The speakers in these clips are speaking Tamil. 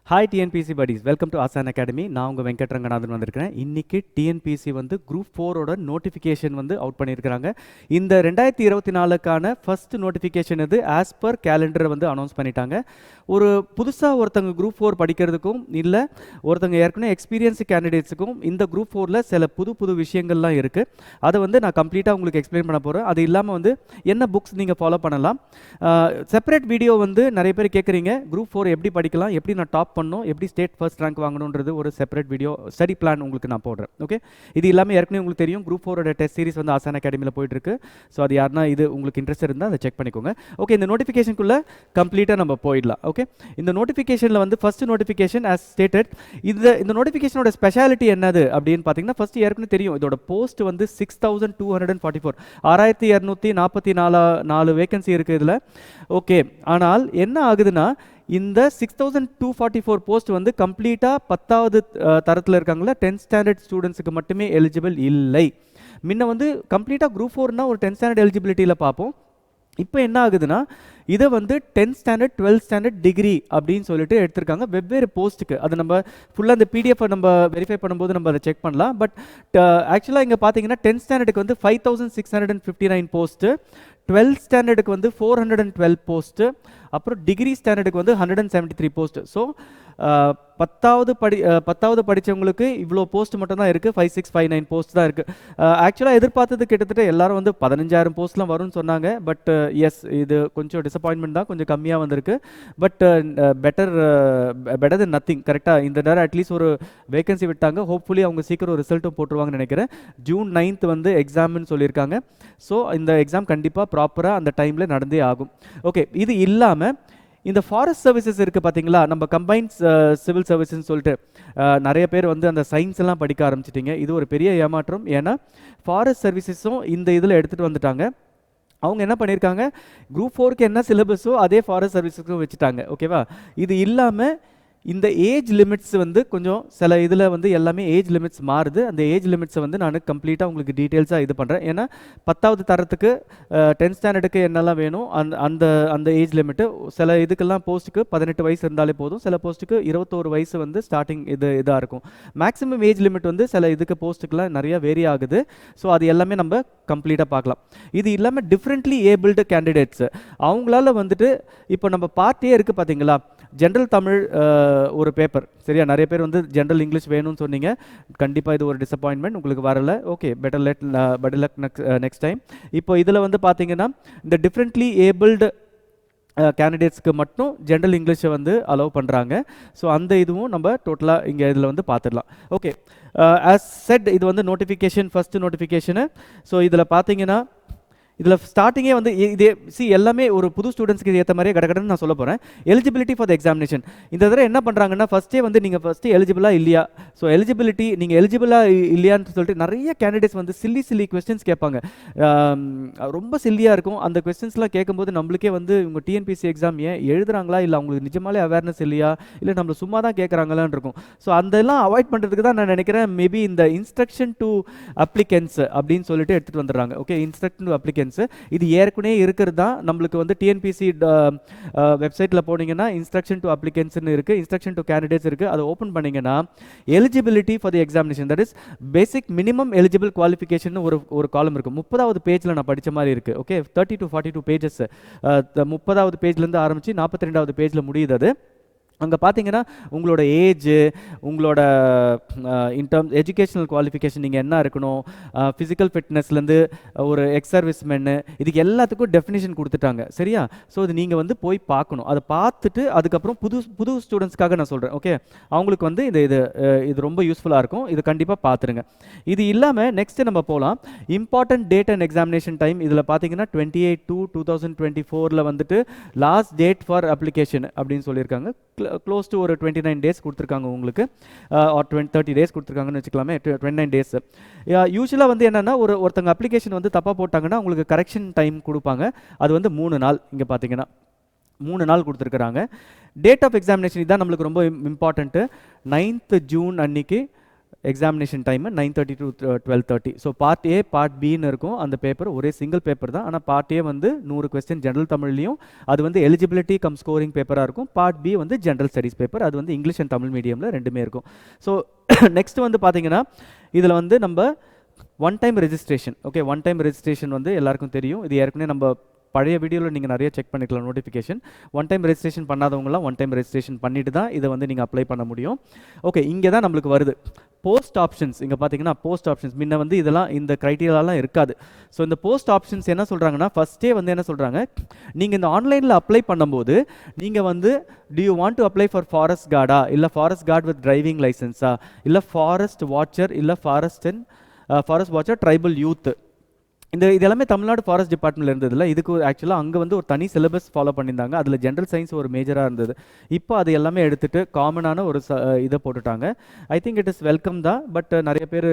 Hi TNPSC buddies, welcome to Aasan academy. நான் உங்கள் வெங்கட் ரங்கநாதன் வந்திருக்கிறேன். இன்றைக்கி டிஎன்பிசி வந்து குரூப் 4ஓட நோட்டிஃபிகேஷன் வந்து அவுட் பண்ணியிருக்கிறாங்க. இந்த 2024க்கான ஃபர்ஸ்ட் நோட்டிஃபிகேஷன் இது ஆஸ் பர் கேலண்டரை வந்து அனௌன்ஸ் பண்ணிட்டாங்க. ஒரு புதுசாக ஒருத்தங்க குரூப் 4 படிக்கிறதுக்கும் இல்லை ஒருத்தங்க ஏற்கனவே எக்ஸ்பீரியன்ஸ் கேண்டிடேட்ஸுக்கும் இந்த குரூப் 4ல் சில புது விஷயங்கள்லாம் இருக்குது. அதை வந்து நான் கம்ப்ளீட்டாக உங்களுக்கு எக்ஸ்பிளைன் பண்ண போகிறேன். அது இல்லாமல் வந்து என்ன புக்ஸ் நீங்கள் ஃபாலோ பண்ணலாம், செப்பரேட் வீடியோ வந்து நிறைய பேர் கேட்குறீங்க, குரூப் 4 எப்படி படிக்கலாம், எப்படி நான் டாப் பண்ணணும், எப்படி ஸ்டேட் ஃபர்ஸ்ட் ரேங்க் வாங்கணுன்றது ஒரு செப்பரேட் வீடியோ ஸ்டடி பிளான் உங்களுக்கு நான் போடுறேன். ஓகே, இது இல்லாமல் ஏற்கனவே உங்களுக்கு தெரியும் குரூப் 4ஓட டெஸ்ட் சீரிஸ் வந்து ஆசான் அகாடமியில் போயிட்டுருக்கு. ஸோ அது யாருன்னா இது உங்களுக்கு இன்ட்ரெஸ்ட் இருந்தால் அதை செக் பண்ணிக்கோங்க. ஓகே, இந்த நோட்டிஃபிகேஷனுக்குள்ளே கம்ப்ளீட்டாக நம்ம போயிடலாம். ஓகே, இந்த நோட்டிஃபிகேஷனில் வந்து ஃபர்ஸ்ட் நோட்டிஃபிகேஷன் ஆஸ் ஸ்டேட்டட். இந்த நோட்டிஃபிகேஷனோட ஸ்பெஷாலிட்டி என்னது அப்படின்னு பார்த்தீங்கன்னா, ஃபர்ஸ்ட் ஏற்கனவே தெரியும் இதோட போஸ்ட் வந்து 6244 6244 வேகன்சி இருக்குது இதில். ஓகே, ஆனால் என்ன ஆகுதுன்னா இந்த 6244 போஸ்ட் வந்து கம்ப்ளீட்டாக 10வது தரத்தில் இருக்காங்களா 10th ஸ்டாண்டர்ட் ஸ்டூடெண்ட்ஸுக்கு மட்டுமே எலிஜிபிள் இல்லை. முன்ன வந்து கம்ப்ளீட்டாக குரூப் 4னா ஒரு 10th ஸ்டாண்டர்ட் எலிஜிபிலிட்டியில் பார்ப்போம். இப்போ என்ன ஆகுதுன்னா இதை வந்து 10th standard 12th standard degree அப்படின்னு சொல்லிட்டு எடுத்திருக்காங்க வெவ்வேறு போஸ்ட்டுக்கு. அது நம்ம ஃபுல்லாக அந்த பிடிஎஃப் நம்ம வெரிஃபை பண்ணும்போது நம்ம அதை செக் பண்ணலாம். பட் ஆக்சுவலாக இங்கே பார்த்தீங்கன்னா 10th ஸ்டாண்டர்டுக்கு வந்து 5659 போஸ்ட்டு, 12th ஸ்டாண்டர்டுக்கு வந்து 412 போஸ்ட்டு, அப்புறம் டிகிரி ஸ்டாண்டர்டுக்கு வந்து 173 போஸ்ட்டு. ஸோ 10வது படித்தவங்களுக்கு இவ்வளோ போஸ்ட் மட்டும் தான் இருக்குது, 5659 போஸ்ட் தான் இருக்குது. ஆக்சுவலாக எதிர்பார்த்தது கிட்டத்தட்ட எல்லாரும் வந்து 15000 போஸ்ட்லாம் வரும்னு சொன்னாங்க. பட் எஸ், இது கொஞ்சம் டிசப்பாயின்மெண்ட் தான், கொஞ்சம் கம்மியாக வந்திருக்கு. But better then nothing. கரெக்டாக இந்த நேரம் அட்லீஸ்ட் ஒரு வேகன்சி விட்டாங்க. ஹோப்ஃபுல்லி அவங்க சீக்கிரம் ஒரு ரிசல்ட்டும் போட்டுருவாங்கன்னு நினைக்கிறேன். ஜூன் 9th வந்து எக்ஸாம்னு சொல்லியிருக்காங்க. ஸோ இந்த எக்ஸாம் கண்டிப்பாக ப்ராப்பராக அந்த டைமில் நடந்தே ஆகும். ஓகே, இது இல்லாமல் இந்த ஃபாரஸ்ட் சர்வீசஸ் இருக்குது பார்த்தீங்களா, நம்ம கம்பைன்ஸ் சிவில் சர்வீஸ்ன்னு சொல்லிட்டு நிறைய பேர் வந்து அந்த சயின்ஸ் எல்லாம் படிக்க ஆரம்பிச்சிட்டிங்க. இது ஒரு பெரிய ஏமாற்றம். ஏன்னா ஃபாரஸ்ட் சர்வீசஸும் இந்த இதில் எடுத்துகிட்டு வந்துட்டாங்க. அவங்க என்ன பண்ணியிருக்காங்க, குரூப் 4க்கு என்ன சிலபஸோ அதே ஃபாரஸ்ட் சர்வீஸுக்கும் வச்சுட்டாங்க. ஓகேவா, இது இல்லாமல் இந்த ஏஜ் லிமிட்ஸ் வந்து கொஞ்சம் சில இதில் வந்து எல்லாமே ஏஜ் லிமிட்ஸ் மாறுது. அந்த ஏஜ் லிமிட்ஸை வந்து நான் கம்ப்ளீட்டாக உங்களுக்கு டீட்டெயில்ஸாக இது பண்ணுறேன். ஏன்னா 10வது தரத்துக்கு 10th ஸ்டாண்டர்டுக்கு என்னெல்லாம் வேணும் அந்த ஏஜ் லிமிட்டு, சில இதுக்கெல்லாம் போஸ்ட்டுக்கு 18 வயசு இருந்தாலே போதும், சில போஸ்ட்டுக்கு 21 வயசு வந்து ஸ்டார்டிங் இதாக இருக்கும். மேக்ஸிமம் ஏஜ் லிமிட் வந்து சில இதுக்கு போஸ்ட்டுக்கெலாம் நிறைய வேரி ஆகுது. ஸோ அது எல்லாமே நம்ம கம்ப்ளீட்டாக பார்க்கலாம். இது இல்லாமல் டிஃப்ரெண்ட்லி ஏபிள்டு கேண்டிடேட்ஸ் அவங்களால வந்துட்டு இப்போ நம்ம பார்ட்டியே இருக்குது பார்த்தீங்களா, ஜென்ரல் தமிழ் ஒரு பேப்பர், சரியா, நிறைய பேர் வந்து ஜென்ரல் இங்கிலீஷ் வேணும்னு சொன்னீங்க. கண்டிப்பாக இது ஒரு டிசப்பாயின்மெண்ட், உங்களுக்கு வரல. Okay, better luck next time. இப்போ இதில் வந்து பார்த்தீங்கன்னா இந்த டிஃப்ரெண்ட்லி ஏபிள்டு கேண்டிடேட்ஸ்க்கு மட்டும் ஜென்ரல் இங்கிலீஷை வந்து அலோவ் பண்ணுறாங்க. ஸோ அந்த இதுவும் நம்ம டோட்டலாக இங்கே இதில் வந்து பார்த்துடலாம். ஓகே, ஆஸ் செட் இது வந்து நோட்டிஃபிகேஷன், ஃபர்ஸ்ட் நோட்டிஃபிகேஷனு. ஸோ இதில் பார்த்தீங்கன்னா இதில் ஸ்டார்டிங்கே வந்து இதே எல்லாமே ஒரு புது ஸ்டூடெண்ட்ஸ்க்கு ஏற்ற மாதிரியே கடகடன்னு நான் சொல்ல போகிறேன். எலிஜிபிலிட்டி ஃபார் த எக்ஸாமினேஷன் இந்த தடவை என்ன பண்ணுறாங்கன்னா, ஃபஸ்ட்டே வந்து நீங்கள் ஃபஸ்ட்டு எலிஜிபிளாக இல்லையா, ஸோ எலிஜிபிலிட்டி நீங்கள் எலிஜிபிளாக இல்லையான்னு சொல்லிட்டு நிறைய கேண்டிடேட்ஸ் வந்து சில்லி கொஸ்டின்ஸ் கேட்பாங்க. ரொம்ப சில்லியாக இருக்கும். அந்த கொஸ்டின்ஸ்லாம் கேட்கும்போது நம்மளுக்கே வந்து இவங்க டிஎன்பிசி எக்ஸாம் ஏன் எழுதுறாங்களா, இல்லை அவங்களுக்கு நிஜமாலே அவேர்னஸ் இல்லையா, இல்லை நம்மளை சும்மா தான் கேட்குறாங்களான்னு இருக்கும். ஸோ அதெல்லாம் அவாய்ட் பண்ணுறதுக்கு தான் நான் நினைக்கிறேன் மேபி இந்த இன்ஸ்ட்ரக்ஷன் டு அப்ளிகன்ஸ் அப்படின்னு சொல்லிட்டு எடுத்துகிட்டு வந்துடுறாங்க. ஓகே, இன்ஸ்ட்ரக்ஷன் டு அப்ளிகன்ஸ் இது ஏற்கனவே இருக்கிறது தான். நம்மளுக்கு வந்து டிஎன்பிசி வெப்சைட்டில் போனீங்கன்னா இன்ஸ்ட்ரக்ஷன் டு அப்ளிகன்ஸ்னு இருக்குது, இன்ஸ்ட்ரக்ஷன் டு கேண்டிடேட்ஸ் இருக்குது. அதை ஓப்பன் பண்ணிங்கன்னா eligibility for the examination, that is basic minimum eligible qualification ஒரு காலம் இருக்குது. 30வது பேஜில் நான் படித்த மாதிரி இருக்குது. ஓகே, 30 to 42 பேஜஸ், 30வது பேஜ்லேருந்து ஆரம்பித்து 42வது பேஜில் முடியுது. அது அங்கே பார்த்தீங்கன்னா உங்களோட ஏஜ், உங்களோட இன்டர்ம்ஸ் எஜுகேஷனல் குவாலிஃபிகேஷன் நீங்கள் என்ன இருக்கணும், ஃபிசிக்கல் ஃபிட்னஸ்லேருந்து ஒரு எக்ஸ் சர்வீஸ்மென்னு, இதுக்கு எல்லாத்துக்கும் டெஃபினிஷன் கொடுத்துட்டாங்க. சரியா, ஸோ இது நீங்கள் வந்து போய் பார்க்கணும். அதை பார்த்துட்டு அதுக்கப்புறம் புது ஸ்டூடெண்ட்ஸ்க்காக நான் சொல்கிறேன். ஓகே, அவங்களுக்கு வந்து இது ரொம்ப யூஸ்ஃபுல்லாக இருக்கும். இது கண்டிப்பாக பார்த்துருங்க. இது இல்லாமல் நெக்ஸ்ட்டு நம்ம போகலாம். Important date and examination time இதில் பார்த்தீங்கன்னா 28/2/2024 வந்துட்டு லாஸ்ட் டேட் ஃபார் அப்ளிகேஷன் அப்படின்னு சொல்லியிருக்காங்க. க்ளோஸ் டு ஒரு 29 டேஸ் கொடுத்துருக்காங்க உங்களுக்கு, ஆர் 30 டேஸ் கொடுத்துருக்காங்கன்னு வச்சுக்கலாமே. 29 டேஸ். யூஸ்வலாக வந்து என்னென்னா ஒருத்தங்க அப்ளிகேஷன் வந்து தப்பாக போட்டாங்கன்னா உங்களுக்கு கரெக்ஷன் டைம் கொடுப்பாங்க. அது வந்து 3 நாள். இங்கே பார்த்தீங்கன்னா 3 நாள் கொடுத்துருக்குறாங்க. டேட் ஆஃப் எக்ஸாமினேஷன் இதுதான் நம்மளுக்கு ரொம்ப இம்பார்ட்டண்ட்டு. 9th ஜூன் அன்னைக்கு examination time 9:30 to 12:30. So part A part பின்னு இருக்கும் அந்த பேப்பர், ஒரே சிங்கிள் பேப்பர் தான். ஆனால் பார்ட் ஏ வந்து 100 கொஸ்டின் ஜென்ரல் தமிழ்லையும் அது வந்து எலிஜிபிலிட்டி கம் ஸ்கோரிங் பேப்பராக இருக்கும். பார்ட் பி வந்து ஜென்ரல் ஸ்டடீஸ் பேப்பர், அது வந்து இங்கிலீஷ் அண்ட் தமிழ் மீடியமில் ரெண்டுமே இருக்கும். ஸோ நெக்ஸ்ட் வந்து பார்த்தீங்கன்னா இதில் வந்து நம்ம one time registration. Okay, one time registration வந்து எல்லாருக்கும் தெரியும். இது ஏற்கனவே நம்ம பழைய வீடியோவில் நீங்கள் நிறைய செக் பண்ணிக்கலாம் நோட்டிஃபிகேஷன். ஒன் டைம் ரெஜிஸ்ட்ரேஷன் பண்ணாதவங்களாம் ஒன் டைம் ரெஜிஸ்ட்ரேஷன் பண்ணிட்டு தான் இதை வந்து நீங்கள் அப்ளை பண்ண முடியும். ஓகே, இங்கே தான் நம்மளுக்கு வருது போஸ்ட் ஆப்ஷன்ஸ். இங்கே பார்த்தீங்கன்னா போஸ்ட் ஆப்ஷன்ஸ் முன்ன வந்து இதெல்லாம் இந்த க்ரைட்டீரியாலாம் இருக்காது. ஸோ இந்த போஸ்ட் ஆப்ஷன்ஸ் என்ன சொல்கிறாங்கன்னா, ஃபஸ்ட்டே வந்து என்ன சொல்கிறாங்க, நீங்கள் இந்த ஆன்லைனில் அப்ளை பண்ணும்போது நீங்கள் வந்து do you want to apply for forest கார்டா, இல்லை ஃபாரஸ்ட் கார்டு வித் டிரைவிங் லைசன்ஸா, இல்லை ஃபாரஸ்ட் வாட்சர், இல்லை ஃபாரஸ்ட் வாட்சர் ட்ரைபல் யூத். இது எல்லாமே தமிழ்நாடு ஃபாரஸ்ட் டிபார்ட்மெண்ட்டில் இருந்ததில்ல. இதுக்கு ஆக்சுவலாக அங்கே வந்து ஒரு தனி சிலபஸ் ஃபாலோ பண்ணியிருந்தாங்க. அதில் ஜென்ரல் சயின்ஸ் ஒரு மேஜராக இருந்தது. இப்போ அது எல்லாமே எடுத்துகிட்டு காமனான ஒரு இதை போட்டுட்டாங்க. I think it is welcome தான். பட் நிறைய பேர்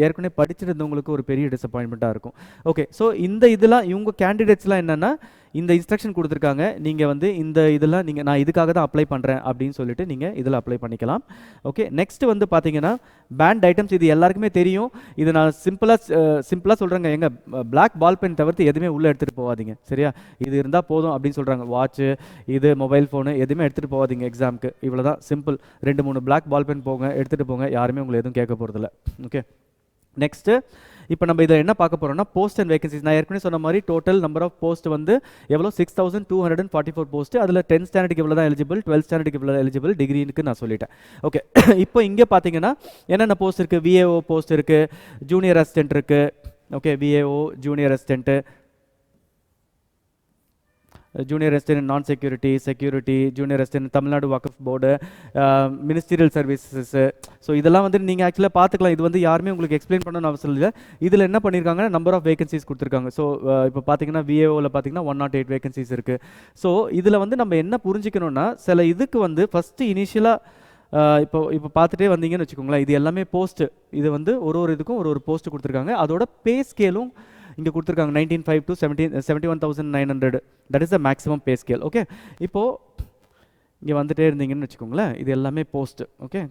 ஏற்கனவே படிச்சிருந்தவங்களுக்கு ஒரு பெரிய டிசப்பாயின்மெண்ட்டாக இருக்கும். ஓகே, ஸோ இந்த இதெல்லாம் இவங்க கேண்டிடேட்ஸ்லாம் என்னென்னா இந்த இன்ஸ்ட்ரக்ஷன் கொடுத்துருக்காங்க. நீங்கள் வந்து இந்த இதெல்லாம் நான் இதுக்காக தான் அப்ளை பண்ணுறேன் அப்படின்னு சொல்லிட்டு நீங்கள் இதில் அப்ளை பண்ணிக்கலாம். ஓகே, நெக்ஸ்ட் வந்து பார்த்தீங்கன்னா பேண்ட் ஐட்டம்ஸ். இது எல்லாருக்குமே தெரியும். இது நான் சிம்பிளாக சொல்கிறேங்க. எங்க பிளாக் பால் பென் தவிர்த்து எதுவுமே உள்ளே எடுத்துகிட்டு போகாதீங்க, சரியா? இது இருந்தால் போதும் அப்படின்னு சொல்கிறாங்க. வாட்ச்சு, இது மொபைல் ஃபோனு எதுவுமே எடுத்துகிட்டு போகாதீங்க எக்ஸாமுக்கு. இவ்வளோ தான் சிம்பிள். 2-3 பிளாக் பால் பென் எடுத்துகிட்டு போங்க. யாருமே உங்களை எதுவும் கேட்க போகிறதில்ல. ஓகே, நெக்ஸ்ட்டு இப்போ நம்ம இதில் என்ன பார்க்க போகிறோம்னா போஸ்ட் அண்ட் வேகன்சிஸ். நான் ஏற்கனவே சொன்ன மாதிரி டோட்டல் நம்பர் ஆஃப் போஸ்ட் வந்து எவ்வளோ 6244 போஸ்ட். அதில் 10th ஸ்டாண்டர்டுக்கு இவ்வளோ தான் எலிஜிபிள், 12th ஸ்டாண்டர்டுக்கு இவ்வளோ எலிஜிபிள், டிகிரிக்கு நான் சொல்லிட்டேன். ஓகே, இப்போ இங்கே பார்த்தீங்கன்னா என்னென்ன போஸ்ட் இருக்குது, விஏஓ போஸ்ட் இருக்குது, ஜூனியர் அசிஸ்டன்ட் இருக்குது. Okay, VAO junior assistant, junior assistant நான் செக்யூரிட்டி, ஜூனியர் அசிஸ்டன்ட் தமிழ்நாடு வக்ஃப் போர்டு, மினிஸ்டீரியல் சர்வீசஸ். ஸோ இதெல்லாம் வந்து நீங்கள் ஆக்சுவலாக பார்த்துக்கலாம். இது வந்து யாருமே உங்களுக்கு எக்ஸ்பிளைன் பண்ணணும்னு அவசியம் இல்லை. இதில் என்ன பண்ணியிருக்காங்கன்னா நம்பர் ஆஃப் வேகன்சிஸ் கொடுத்துருக்காங்க. ஸோ இப்போ பார்த்தீங்கன்னா விஏஓவில் பார்த்தீங்கன்னா 108 வேகன்சிஸ் இருக்குது. ஸோ இதில் வந்து நம்ம என்ன புரிஞ்சிக்கணும்னா, சில இதுக்கு வந்து ஃபஸ்ட்டு இனிஷியலாக இப்போ பார்த்துட்டே வந்தீங்கன்னு வச்சுக்கோங்களேன், இது எல்லாமே போஸ்ட்டு. இது வந்து ஒரு இதுக்கும் ஒரு போஸ்ட்டு கொடுத்துருக்காங்க. அதோட பே ஸ்கேலும் இங்கே கொடுத்துருக்காங்க 19,500 to 71,900. That is the maximum pay scale. Okay, இப்போது இங்கே வந்துட்டே இருந்தீங்கன்னு வச்சுக்கோங்களேன், இது எல்லாமே post. Okay,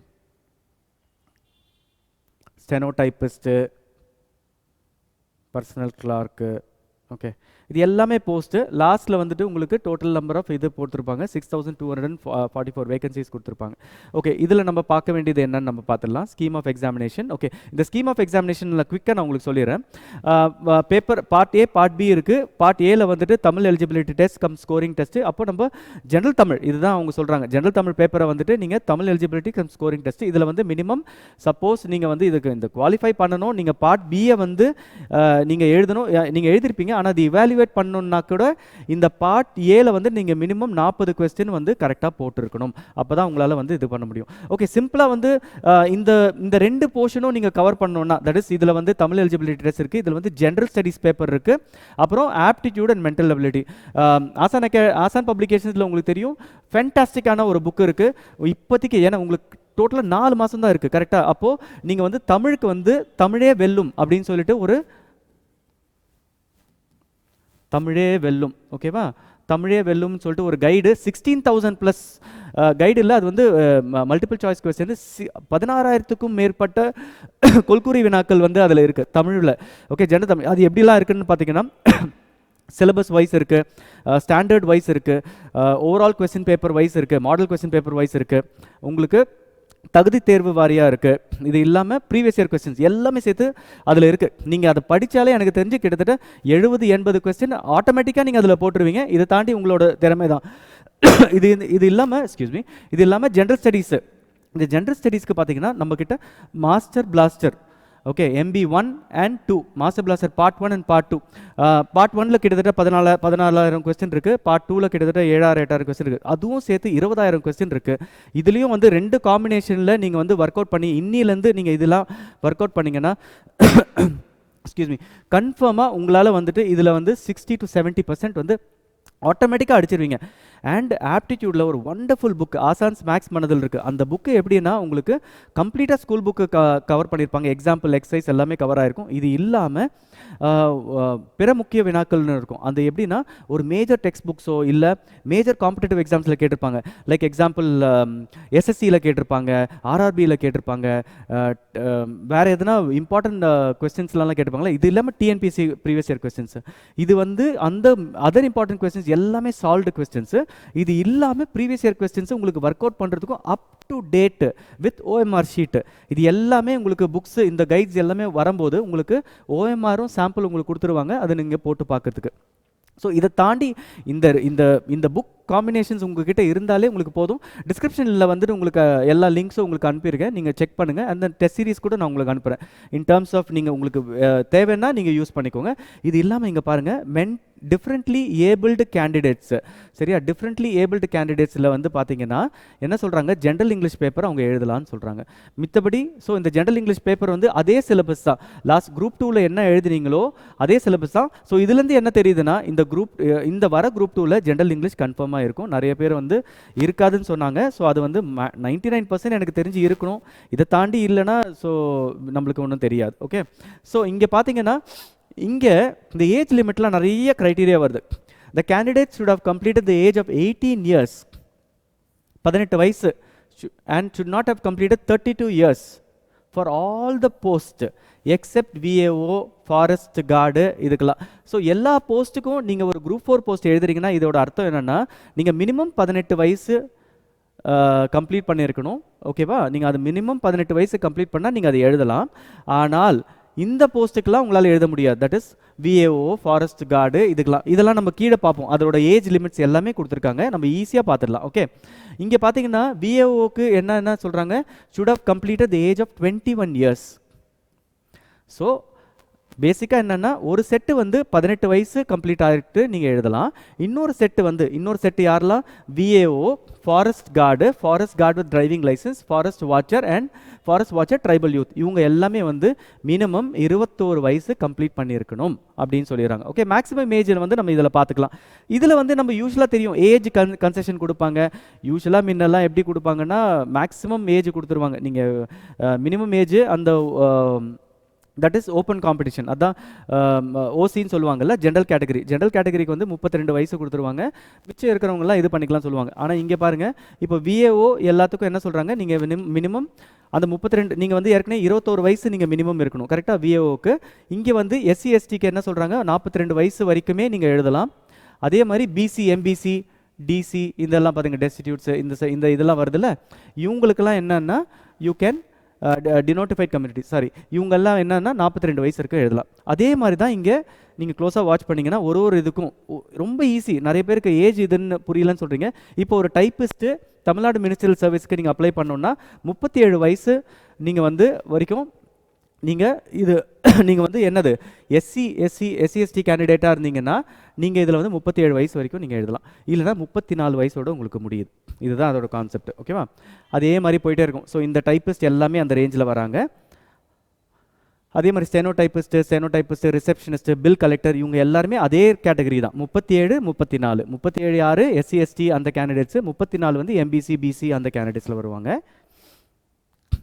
steno typist, personal clerk. Okay, இது எல்லாமே போஸ்ட்டு. லாஸ்ட்டில் வந்துட்டு உங்களுக்கு டோட்டல் நம்பர் ஆஃப் இது போட்டிருப்பாங்க, 6244 வேகன்சிஸ் கொடுத்துருப்பாங்க. ஓகே, இதில் நம்ம பார்க்க வேண்டியது என்னன்னு நம்ம பார்த்துடலாம். Scheme of examination. ஓகே, இந்த ஸ்கீம் ஆஃப் எக்ஸாமினேஷனில் குவிக்காக நான் உங்களுக்கு சொல்லிடுறேன். Paper part A part B இருக்குது. பார்ட் ஏல வந்துட்டு Tamil eligibility test cum scoring test. அப்போ நம்ம ஜென்ரல் தமிழ் இதுதான் அவங்க சொல்கிறாங்க. ஜென்ரல் தமிழ் பேப்பரை வந்துட்டு நீங்கள் Tamil eligibility come scoring test. இதில் வந்து மினிமம் சப்போஸ் நீங்கள் வந்து இதுக்கு இந்த குவாலிஃபை பண்ணணும், நீங்கள் பார்ட் பியை வந்து நீங்கள் எழுதணும். நீங்கள் எழுதிருப்பீங்க, ஆனால் அது இவாலுவேட் பண்ணணும்னா கூட இந்த பார்ட் ஏல வந்து நீங்கள் மினிமம் 40 கொஸ்டின் வந்து கரெக்டாக போட்டிருக்கணும். அப்போ தான் உங்களால் வந்து இது பண்ண முடியும். ஓகே, சிம்பிளாக வந்து இந்த ரெண்டு போர்ஷனும் நீங்கள் கவர் பண்ணணும்னா, தட் இஸ் இதில் வந்து தமிழ் எலிஜிபிலிட்டி டெஸ்ட் இருக்குது, இதில் வந்து ஜென்ரல் ஸ்டடீஸ் பேப்பர் இருக்குது, அப்புறம் ஆப்டிடியூட் அண்ட் மென்டல் எபிலிட்டி. ஆசான் பப்ளிகேஷன்ஸில் உங்களுக்கு தெரியும் ஃபேண்டாஸ்டிக்கான ஒரு புக் இருக்குது இப்போதைக்கு. ஏன்னா உங்களுக்கு டோட்டலாக 4 மாதம் தான் இருக்குது, கரெக்டாக? அப்போது நீங்கள் வந்து தமிழுக்கு வந்து தமிழே வெல்லும் அப்படின்னு சொல்லிட்டு ஒரு தமிழே வெல்லும், ஓகேவா? தமிழே வெல்லும்னு சொல்லிட்டு ஒரு கைடு 16,000+ கைடு இல்லை, அது வந்து மல்டிபிள் சாய்ஸ் கொஸ்டின் 16,000க்கும் மேற்பட்ட கொள்குறி வினாக்கள் வந்து அதில் இருக்குது தமிழில். Okay, general Tamil. அது எப்படிலாம் இருக்குதுன்னு பார்த்தீங்கன்னா சிலபஸ் வைஸ் இருக்குது, ஸ்டாண்டர்ட் வைஸ் இருக்குது, ஓவரால் கொஸ்டின் பேப்பர் வைஸ் இருக்குது, மாடல் கொஸ்டின் பேப்பர் வைஸ் இருக்குது, உங்களுக்கு தகுதி தேர்வு வாரியாக இருக்குது. இது இல்லாமல் ப்ரீவியஸ் இயர் கொஸ்டின்ஸ் எல்லாமே சேர்த்து அதில் இருக்குது. நீங்கள் அதை படித்தாலே எனக்கு தெரிஞ்சு கிட்டத்தட்ட 70-80 கொஸ்டின் ஆட்டோமேட்டிக்காக நீங்கள் அதில் போட்டுருவீங்க. இதை தாண்டி உங்களோட திறமை தான். இது இல்லாமல் ஜென்ரல் ஸ்டடீஸு. இந்த ஜென்ரல் ஸ்டடீஸ்க்கு பார்த்தீங்கன்னா நம்மக்கிட்ட master blaster, okay, MB1 and 2 master blaster part 1 and part 2. Part 1ல கிட்டத்தட்ட 14,000 கொஸ்டின் இருக்குது. பார்ட் 2ல கிட்டத்தட்ட 7,000-8,000 கொஸ்டின் இருக்குது. அதுவும் சேர்த்து 20,000 கொஸ்டின் இருக்குது. இதுலேயும் வந்து 2 காம்பினேஷனில் நீங்கள் வந்து ஒர்க் அவுட் பண்ணி இன்னிலேருந்து நீங்கள் இதெல்லாம் ஒர்க் அவுட் பண்ணிங்கன்னா கன்ஃபார்மாக உங்களால் வந்துட்டு இதில் வந்து 60 to 70% வந்து ஆட்டோமேட்டிக்காக அடிச்சிருவீங்க. அண்ட் ஆப்டிடியூடில் ஒரு வண்டர்ஃபுல் புக் ஆசான்ஸ் மேக்ஸ் மனதில் இருக்குது. அந்த புக்கு எப்படின்னா உங்களுக்கு கம்ப்ளீட்டாக ஸ்கூல் புக்கு கவர் பண்ணியிருப்பாங்க. எக்ஸாம்பிள் எக்ஸசைஸ் எல்லாமே கவர் ஆகிருக்கும். இது இல்லாமல் பிற முக்கிய வினாக்கள்னு இருக்கும். அது எப்படின்னா ஒரு மேஜர் டெக்ஸ்ட் புக்ஸோ இல்லை மேஜர் காம்படிட்டிவ் எக்ஸாம்ஸில் கேட்டிருப்பாங்க. லைக் எக்ஸாம்பிள் எஸ்எஸ்சியில் கேட்டிருப்பாங்க, ஆர்ஆர்பியில் கேட்டிருப்பாங்க, வேறு எதுனா இம்பார்ட்டன்ட் கொஸ்டின்ஸ்லாம் கேட்டிருப்பாங்களா. இது இல்லாமல் டிஎன்பிசி ப்ரீவியஸ் இயர் கொஸ்டின்ஸ், இது வந்து அந்த அதர் இம்பார்ட்டன்ட் கொஸ்டின்ஸ் எல்லாமே சால்வ்டு கொஸ்டின்ஸு. இது இல்லாமல் ப்ரீவியஸ் இயர் கொஸ்டின்ஸ் உங்களுக்கு ஒர்க் அவுட் பண்ணுறதுக்கும் up to date with OMR sheet, இது எல்லாமே உங்களுக்கு புக்ஸ் இந்த கைட்ஸ் எல்லாமே வரும்போது உங்களுக்கு ஓஎம்ஆரும் சாம்பிள் உங்களுக்கு கொடுத்துருவாங்க, அதை நீங்கள் போட்டு பார்க்கறதுக்கு. ஸோ இதை தாண்டி இந்த இந்த இந்த புக் காம்பினேஷன்ஸ் உங்ககிட்ட இருந்தாலே உங்களுக்கு போதும். டிஸ்கிரிப்ஷனில் வந்துட்டு உங்களுக்கு எல்லா லிங்க்ஸும் உங்களுக்கு அனுப்பியிருக்கேன், நீங்கள் செக் பண்ணுங்கள். அந்த டெஸ்ட் சீரிஸ் கூட நான் உங்களுக்கு அனுப்புகிறேன். இன் டர்ம்ஸ் ஆஃப் நீங்கள் உங்களுக்கு தேவைன்னா நீங்கள் யூஸ் பண்ணிக்கோங்க. இது இல்லாமல் இங்கே பாருங்கள், டிஃப்ரெண்ட்லி ஏபிள்டு கேண்டிடேட்ஸ், சரியா, டிஃப்ரெண்ட்லி ஏபிள்டு கேண்டிடேட்ஸில் வந்து பார்த்தீங்கன்னா என்ன சொல்கிறாங்க, ஜென்ரல் இங்கிலீஷ் பேப்பர் அவங்க எழுதலான்னு சொல்கிறாங்க. மித்தபடி ஸோ இந்த ஜென்ரல் இங்கிலீஷ் பேப்பர் வந்து அதே சிலபஸ் தான், லாஸ்ட் குரூப் 2ல் என்ன எழுதுனீங்களோ அதே சிலபஸ் தான். ஸோ இதுலேருந்து என்ன தெரியுதுன்னா இந்த வர குரூப் 2ல் ஜென்ரல் இங்கிலீஷ் கன்ஃபார்மாக இருக்கும். நிறைய பேர் வந்து இருக்காதுன்னு சொன்னாங்க. ஸோ அது வந்து 99% எனக்கு தெரிஞ்சு இருக்கணும். இதை தாண்டி இல்லைன்னா ஸோ நம்மளுக்கு ஒன்றும் தெரியாது. ஓகே, ஸோ இங்கே பார்த்தீங்கன்னா இங்கே இந்த ஏஜ் லிமிட்லாம் நிறைய க்ரைட்டீரியா வருது. The candidate should have completed the age of 18 years, 18 வயசு, and should not have completed 32 years for all the post except VAO, forest card, இதுக்கெல்லாம். ஸோ எல்லா போஸ்ட்டுக்கும் நீங்கள் ஒரு குரூப் 4 போஸ்ட் எழுதுறீங்கன்னா இதோட அர்த்தம் என்னென்னா நீங்கள் மினிமம் 18 வயசு கம்ப்ளீட் பண்ணியிருக்கணும். ஓகேவா, நீங்கள் அது மினிமம் 18 வயசு கம்ப்ளீட் பண்ணால் நீங்கள் அதை எழுதலாம். ஆனால் இந்த போஸ்ட்டுக்கெல்லாம் உங்களால் எழுத முடியாது. That is VAO, forest card, இதெல்லாம் நம்ம கீழே பார்ப்போம். அதோட ஏஜ் லிமிட்ஸ் எல்லாமே கொடுத்துருக்காங்க, நம்ம ஈஸியாக பார்த்துடலாம். ஓகே, இங்கே பார்த்தீங்கன்னா VAOக்கு என்ன சொல்கிறாங்க, should have completed the age of 21 years. So பேசிக்காக என்னென்னா ஒரு செட்டு வந்து 18 வயசு கம்ப்ளீட் ஆகிட்டு நீங்கள் எழுதலாம். இன்னொரு செட்டு யாரெல்லாம், VAO, forest guard with driving licence, forest watcher tribal youth, இவங்க எல்லாமே வந்து மினிமம் 21 வயசு கம்ப்ளீட் பண்ணியிருக்கணும் அப்படின்னு சொல்லிடுறாங்க. ஓகே, மேக்ஸிமம் ஏஜில் வந்து நம்ம இதில் பார்த்துக்கலாம். இதில் வந்து நம்ம யூஸ்வலாக தெரியும் ஏஜ் கன்செஷன் கொடுப்பாங்க. யூஸ்வலாக முன்னெல்லாம் எப்படி கொடுப்பாங்கன்னா மேக்ஸிமம் ஏஜ் கொடுத்துருவாங்க. நீங்கள் மினிமம் ஏஜ் அந்த தட் இஸ் ஓப்பன் காம்படிஷன், அதான் ஓசின்னு சொல்லுவாங்கல்ல, ஜென்ரல் கேட்டகரிக்கு வந்து 32 வயசு கொடுத்துருவாங்க. மிச்சம் இருக்கிறவங்கலாம் இது பண்ணிக்கலாம் சொல்லுவாங்க. ஆனால் இங்கே பாருங்கள், இப்போ VAO எல்லாத்துக்கும் என்ன சொல்கிறாங்க, நீங்கள் மினிமம் அந்த 32, நீங்கள் வந்து ஏற்கனவே 21 வயசு நீங்கள் மினிமம் இருக்கணும், கரெக்டாக VAOக்கு. இங்கே வந்து SC STக்கு என்ன சொல்கிறாங்க, 42 வயசு வரைக்குமே நீங்கள் எழுதலாம். அதே மாதிரி BC, MBC, DC இதெல்லாம் பாருங்க, டெஸ்டிடியூட்ஸ் இந்த இதெல்லாம் வருதுல்ல, இவங்களுக்கெல்லாம் என்னன்னா யூ கேன் டினோட்டிஃபைட் கம்யூனிட்டி, இவங்கெல்லாம் என்னன்னா 42 வயசு இருக்க எழுதலாம். அதே மாதிரி தான் இங்கே நீங்கள் க்ளோஸாக வாட்ச் பண்ணிங்கன்னா ஒரு இதுக்கும் ரொம்ப ஈஸி. நிறைய பேருக்கு ஏஜ் இதுன்னு புரியலன்னு சொல்கிறீங்க. இப்போ ஒரு டைப்பிஸ்ட்டு தமிழ்நாடு மினிஸ்ட்ரியல் சர்வீஸ்க்கு நீங்கள் அப்ளை பண்ணோன்னா 37 வயசு நீங்கள் வந்து வரைக்கும் நீங்கள் வந்து என்னது SC ST கேண்டிடேட்டாக இருந்தீங்கன்னா நீங்கள் இதில் வந்து 37 வயசு வரைக்கும் நீங்கள் எழுதலாம். இல்லைனா 34 வயசோடு உங்களுக்கு முடியுது. இதுதான் அதோட கான்செப்ட். ஓகேவா, அதே மாதிரி போயிட்டே இருக்கும். ஸோ இந்த டைப்பிஸ்ட் எல்லாமே அந்த ரேஞ்சில் வராங்க. அதே மாதிரி steno typist, receptionist, bill collector, இவங்க எல்லாருமே அதே கேட்டகரி தான். 37, 37 யார் SC ST அந்த கேண்டிடேட்ஸு, 34 வந்து MBC BC அந்த கேண்டிடேட்ஸில் வருவாங்க.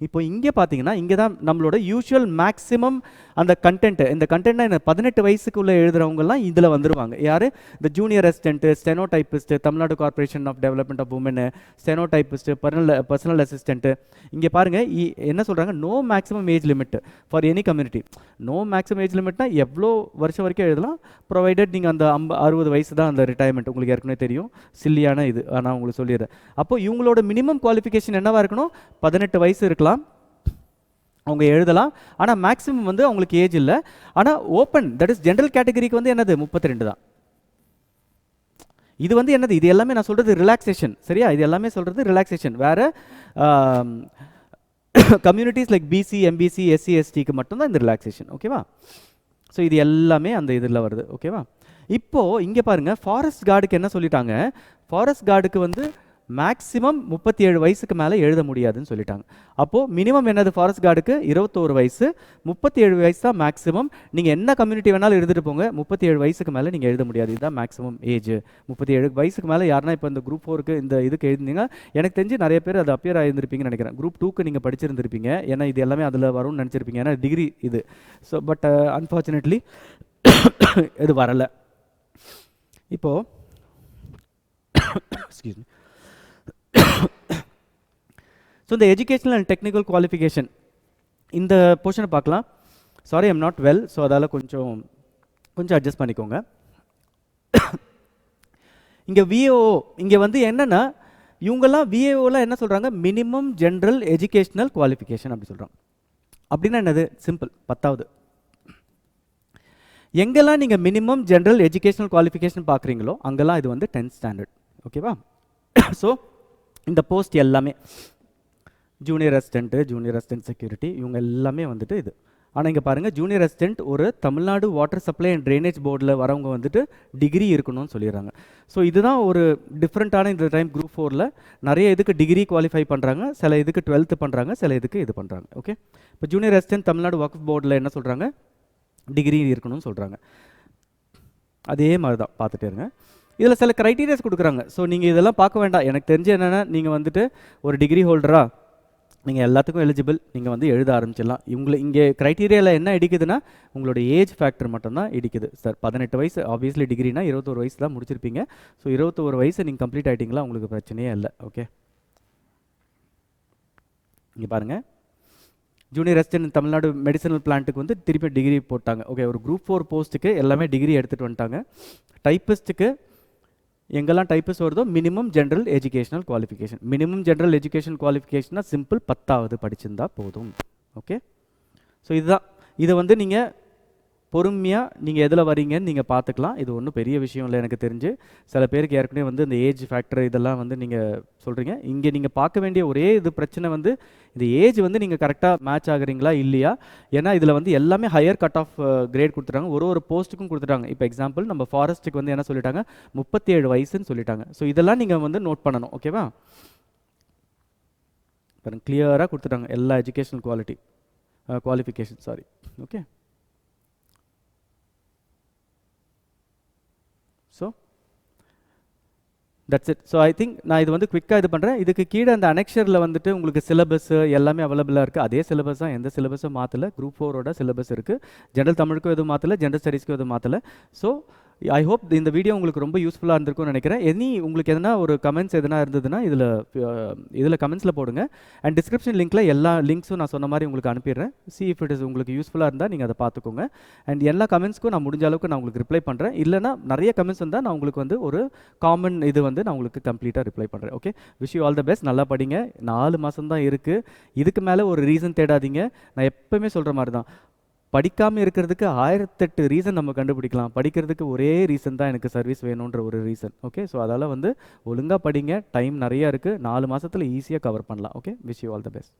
இப்போ இங்கே பார்த்தீங்கன்னா இங்கே தான் நம்மளோட யூஷுவல் மேக்ஸிமம் அந்த கண்டென்ட். இந்த கண்டென்ட்னா என்ன, 18 வயசுக்குள்ளே எழுதுறவங்கலாம் இதில் வந்துருவாங்க. யார், இந்த junior assistant, steno typist, Tamil Nadu corporation of development of woman, steno typist, personal assistant. இங்கே பாருங்கள் என்ன சொல்கிறாங்க, no maximum age limit for any community. No maximum age லிமிட்னா எவ்வளோ வருஷம் வரைக்கும் எழுதலாம், ப்ரொவைடட் நீங்கள் அந்த 60 வயசு தான் அந்த ரிட்டையர்மெண்ட். உங்களுக்கு ஏற்கனவே தெரியும், சில்லியான இது, நான் உங்களுக்கு சொல்லிடுறேன். அப்போ இவங்களோட மினிமம் குவாலிஃபிகேஷன் என்னவாக இருக்கணும், 18 வயசு இருக்கலாம், அவங்க எழுதலாம். ஆனால் மேக்ஸிமம் வந்து அவங்களுக்கு ஏஜ் இல்லை. ஆனால் ஓப்பன் தட் இஸ் ஜென்ரல் கேட்டகரிக்கு வந்து என்னது 32 தான். இது வந்து என்னது, இது எல்லாமே நான் சொல்கிறது ரிலாக்ஸேஷன், சரியா, இது எல்லாமே சொல்கிறது ரிலாக்ஸேஷன். வேறு communities like BC MBC SC STக்கு மட்டும்தான் இந்த ரிலாக்ஸேஷன். ஓகேவா, ஸோ இது எல்லாமே அந்த இதில் வருது. ஓகேவா, இப்போது இங்கே பாருங்கள், ஃபாரஸ்ட் கார்டுக்கு என்ன சொல்லிட்டாங்க, ஃபாரஸ்ட் கார்டுக்கு வந்து மேக்ஸிமம் 37 வயசுக்கு மேலே எழுத முடியாதுன்னு சொல்லிட்டாங்க. அப்போது மினிமம் என்னது ஃபாரஸ்ட் கார்டுக்கு 21 வயசு, 37 வயசு தான் மேக்ஸிமம். நீங்கள் என்ன கம்யூனிட்டி வேணாலும் எழுதிட்டு போங்க, 37 வயசுக்கு மேலே நீங்கள் எழுத முடியாது. இதுதான் மேக்ஸிமம் ஏஜ். 37 வயசுக்கு மேலே யாருன்னா இப்போ இந்த குரூப் 4க்கு இந்த இதுக்கு எழுதினீங்க, எனக்கு தெரிஞ்சு நிறைய பேர் அது அப்பியர் ஆகியிருந்திருப்பீங்கன்னு நினைக்கிறேன். குரூப் 2க்கு நீங்கள் படிச்சிருந்திருப்பீங்க, ஏன்னா இது எல்லாமே அதில் வரும்னு நினச்சிருப்பீங்க, ஏன்னா டிகிரி இது. ஸோ பட் அன்ஃபார்ச்சுனேட்லி இது வரலை. இப்போது எக்ஸ்கியூஸ் மீ. ஸோ இந்த எஜுகேஷனல் அண்ட் டெக்னிக்கல் குவாலிஃபிகேஷன் இந்த போர்ஷனை பார்க்கலாம். Sorry I'm not well, so அதால் கொஞ்சம் அட்ஜஸ்ட் பண்ணிக்கோங்க. இங்கே விஏஓ இங்கே வந்து என்னென்னா, இவங்கெல்லாம் விஏஓவில் என்ன சொல்கிறாங்க, மினிமம் ஜென்ரல் எஜுகேஷ்னல் குவாலிஃபிகேஷன் அப்படி சொல்கிறாங்க. அப்படின்னா என்னது, சிம்பிள், 10வது. எங்கெல்லாம் நீங்கள் மினிமம் ஜென்ரல் எஜுகேஷனல் குவாலிஃபிகேஷன் பார்க்குறீங்களோ அங்கெல்லாம் இது வந்து 10th ஸ்டாண்டர்ட். ஓகேவா? ஸோ இந்த போஸ்ட் எல்லாமே ஜூனியர் அசிஸ்டன்ட் செக்யூரிட்டி இவங்க எல்லாமே வந்துட்டு இது. ஆனால் இங்கே பாருங்கள், ஜூனியர் அசிஸ்டன்ட் ஒரு Tamil Nadu water supply and drainage போர்டில் வரவங்க வந்துட்டு டிகிரி இருக்கணும்னு சொல்லிடுறாங்க. ஸோ இதுதான் ஒரு டிஃப்ரெண்ட்டான இந்த டைம் குரூப் 4ல் நிறைய இதுக்கு டிகிரி குவாலிஃபை பண்ணுறாங்க, சில இதுக்கு 12th பண்ணுறாங்க, சில இதுக்கு இது பண்ணுறாங்க. ஓகே, இப்போ ஜூனியர் அசிஸ்டன்ட் தமிழ்நாடு வக்ஃப் போர்டில் என்ன சொல்கிறாங்க, டிகிரி இருக்கணும்னு சொல்கிறாங்க. அதே மாதிரி தான் பார்த்துட்டே இருங்க. இதில் சில க்ரைட்டீரியாஸ் கொடுக்குறாங்க. ஸோ நீங்கள் இதெல்லாம் பார்க்க வேண்டாம். எனக்கு தெரிஞ்சு என்னென்னா, நீங்கள் வந்துட்டு ஒரு டிகிரி ஹோல்டராக நீங்கள் எல்லாத்துக்கும் எலிஜிபிள், நீங்கள் வந்து எழுத ஆரம்பிச்சிடலாம். இங்கே க்ரைட்டீரியாவில் என்ன இடிக்குதுன்னா, உங்களோட ஏஜ் ஃபேக்டர் மட்டும்தான் இடிக்குது. சார் 18 வயசு, ஆப்வியஸ்லி டிகிரினா 21 வயசு தான் முடிச்சிருப்பீங்க. ஸோ 21 வயசு நீங்கள் கம்ப்ளீட் ஆகிட்டிங்களா, உங்களுக்கு பிரச்சனையே இல்லை. ஓகே, இங்கே பாருங்கள், ஜூனியர் அசிஸ்டன்ட் தமிழ்நாடு மெடிசனல் பிளான்ட்டுக்கு வந்து திருப்பி டிகிரி போட்டாங்க. ஓகே, ஒரு குரூப் 4 போஸ்ட்டுக்கு எல்லாமே டிகிரி எடுத்துகிட்டு வந்துட்டாங்க. டைப்பிஸ்ட்டுக்கு எங்கெல்லாம் டைப்பிஸ்ட் வருதோ minimum general educational qualification. Minimum general education குவாலிஃபிகேஷனாக சிம்பிள் 10வது படிச்சிருந்தா போதும். ஓகே, ஸோ இதுதான். இதை வந்து நீங்கள் பொறுமையாக நீங்கள் எதில் வரீங்கன்னு நீங்கள் பார்த்துக்கலாம். இது ஒன்றும் பெரிய விஷயம் இல்லை எனக்கு தெரிஞ்சு. சில பேருக்கு ஏற்கனவே வந்து இந்த ஏஜ் ஃபேக்டர் இதெல்லாம் வந்து நீங்கள் சொல்கிறீங்க. இங்கே நீங்கள் பார்க்க வேண்டிய ஒரே இது பிரச்சனை வந்து இந்த ஏஜ் வந்து நீங்கள் கரெக்டாக மேட்ச் ஆகுறீங்களா இல்லையா. ஏன்னா இதில் வந்து எல்லாமே ஹையர் கட் ஆஃப் கிரேட் கொடுத்துட்டாங்க, ஒரு போஸ்ட்டுக்கும் கொடுத்துட்டாங்க. இப்போ எக்ஸாம்பிள் நம்ம ஃபாரஸ்ட்டுக்கு வந்து என்ன சொல்லிட்டாங்க, 37 வயசுன்னு சொல்லிட்டாங்க. ஸோ இதெல்லாம் நீங்கள் வந்து நோட் பண்ணணும். ஓகேவா? பாருங்கள், கிளியராக கொடுத்துட்டாங்க எல்லா educational qualification. Sorry. Okay, so that's it. So I think நான் இது வந்து குவிக்காக இது பண்ணுறேன். இதுக்கு கீழே அந்த அனெக்ஷரில் வந்துட்டு உங்களுக்கு சிலபஸ் எல்லாமே அவைலபிளாக இருக்குது. அதே சிலபஸ் தான், எந்த சிலபஸும் மாற்றலை. குரூப் 4ஓட சிலபஸ் இருக்குது. ஜென்ரல் தமிழுக்கும் எதுவும் மாற்றலை, ஜென்ரல் ஸ்டடீஸ்க்கும் எதுவும் மாற்றலை. ஸோ ஐ ஹோப் இந்த வீடியோ உங்களுக்கு ரொம்ப யூஸ்ஃபுல்லாக இருந்திருக்கும்னு நினைக்கிறேன். உங்களுக்கு எதனா ஒரு கமெண்ட்ஸ் எதனா இருந்ததுன்னா இதில் கமெண்ட்ஸில் போடுங்க. அண்ட் டிஸ்கிரிப்ஷன் லிங்க்கில் எல்லா லிங்க்ஸும் நான் சொன்ன மாதிரி உங்களுக்கு அனுப்பிடுறேன். சி இஃப் இட் இஸ் உங்களுக்கு யூஸ்ஃபுல்லாக இருந்தால் நீங்கள் அதை பார்த்துக்கோங்க. அண்ட் எல்லா கமெண்ட்ஸ்க்கும் நான் முடிஞ்ச அளவுக்கு நான் உங்களுக்கு ரிப்ளை பண்ணுறேன். இல்லைனா நிறைய கமெண்ட்ஸ் வந்தால் நான் உங்களுக்கு வந்து ஒரு காமன் இது வந்து நான் உங்களுக்கு கம்ப்ளீட்டாக ரிப்ளை பண்ணுறேன். Okay, wish you all the best. நல்லா படிங்க. 4 மாதம் தான் இருக்குது. இதுக்கு மேலே ஒரு ரீசன் தேடாதீங்க. நான் எப்போவுமே சொல்கிற மாதிரி தான், படிக்காமல் இருக்கிறதுக்கு 1008 ரீசன் நம்ம கண்டுபிடிக்கலாம். படிக்கிறதுக்கு ஒரே ரீசன் தான், எனக்கு சர்வீஸ் வேணுன்ற ஒரு ரீசன். ஓகே, ஸோ அதால் வந்து ஒழுங்காக படிங்க. டைம் நிறையா இருக்குது. 4 மாதத்தில் ஈஸியாக கவர் பண்ணலாம். Okay, wish you all the best.